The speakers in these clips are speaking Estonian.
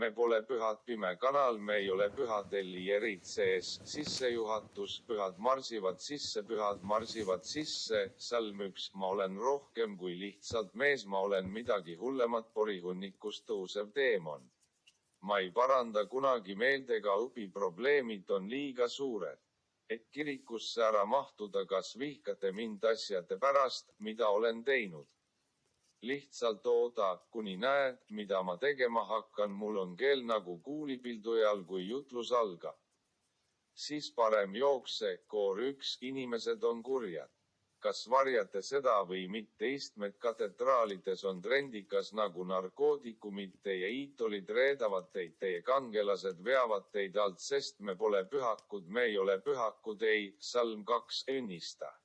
me pole pühad pime kanal, me ei ole pühad Ellierid sees, sissejuhatus, pühad marsivad sisse, salm 1, ma olen rohkem kui lihtsalt mees, ma olen midagi hullemat, porihunnikust tõusev teemon. Ma ei paranda kunagi meeldega, õpiprobleemid on liiga suured, et kirikusse ära mahtuda, kas vihkate mind asjade pärast, mida olen teinud. Lihtsalt ooda, kuni näed, mida ma tegema hakkan, mul on keel nagu kuulipildujal, kui jutlus algab. Siis parem jookse, koor 1, inimesed on kurjad. Kas varjate seda või mitte, istmed katedraalides on trendikas nagu narkootikumid, teie iidolid reedavad teid, teie kangelased veavad teid alt, sest me pole pühakud, me ei ole pühakud, ei, salm 2, õnnista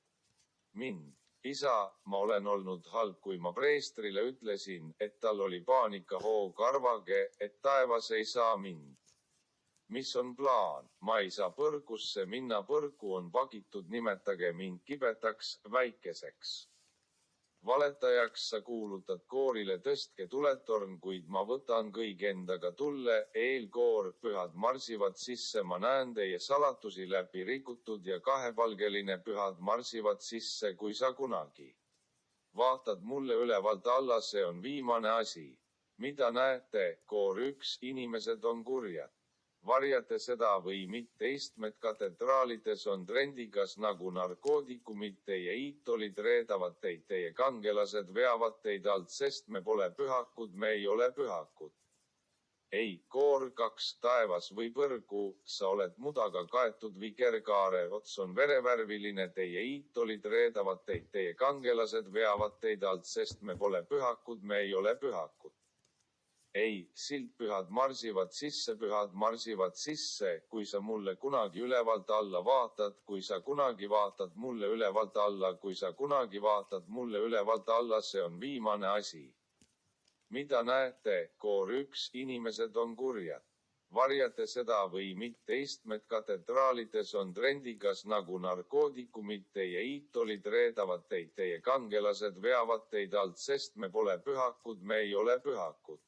mind. Isa, ma olen olnud halb, kui ma preestrile ütlesin, et tal oli paanikahoog, arvage, et taevas ei saa mind. Mis on plaan? Ma ei saa põrgusse minna, põrgu on pagitud, nimetage mind kibetaks, väikeseks. Valetajaks sa kuulutad koorile, tõstke tuletorn, kuid ma võtan kõik endaga tulle, eelkoor, pühad marsivad sisse, ma näen teie salatusi läbi rikutud ja kahepalgeline, pühad marsivad sisse, kui sa kunagi vaatad mulle ülevalt alla, see on viimane asi. Mida näete, koor 1, inimesed on kurjad. Varjate seda või mitte, istmed katedraalides on trendikas nagu narkootikumid, teie iidolid reedavad teid, teie kangelased veavad teid alt, sest me pole pühakud, me ei ole pühakud. Ei, koor 2, taevas või põrgu, sa oled mudaga kaetud, vikerkaare ots on verevärviline, teie iidolid reedavad teid, teie kangelased veavad teid alt, sest me pole pühakud, me ei ole pühakud. Ei, sild, pühad marsivad sisse, kui sa mulle kunagi ülevalt alla vaatad, kui sa kunagi vaatad mulle ülevalt alla, kui sa kunagi vaatad mulle ülevalt alla, see on viimane asi. Mida näete, koor 1, inimesed on kurjad. Varjate seda või mitte, istmed katedraalides on trendikas nagu narkootikumid, teie iidolid reedavad teid, teie kangelased veavad teid alt, sest me pole pühakud, me ei ole pühakud.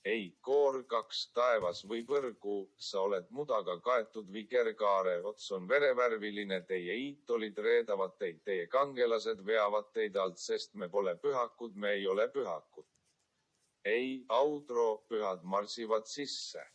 Ei, koor 2, taevas või põrgu, sa oled mudaga kaetud, vikerkaare ots on verevärviline, teie iidolid reedavad teid, teie kangelased veavad teid alt, sest me pole pühakud, me ei ole pühakud. Ei, outro, pühad marsivad sisse.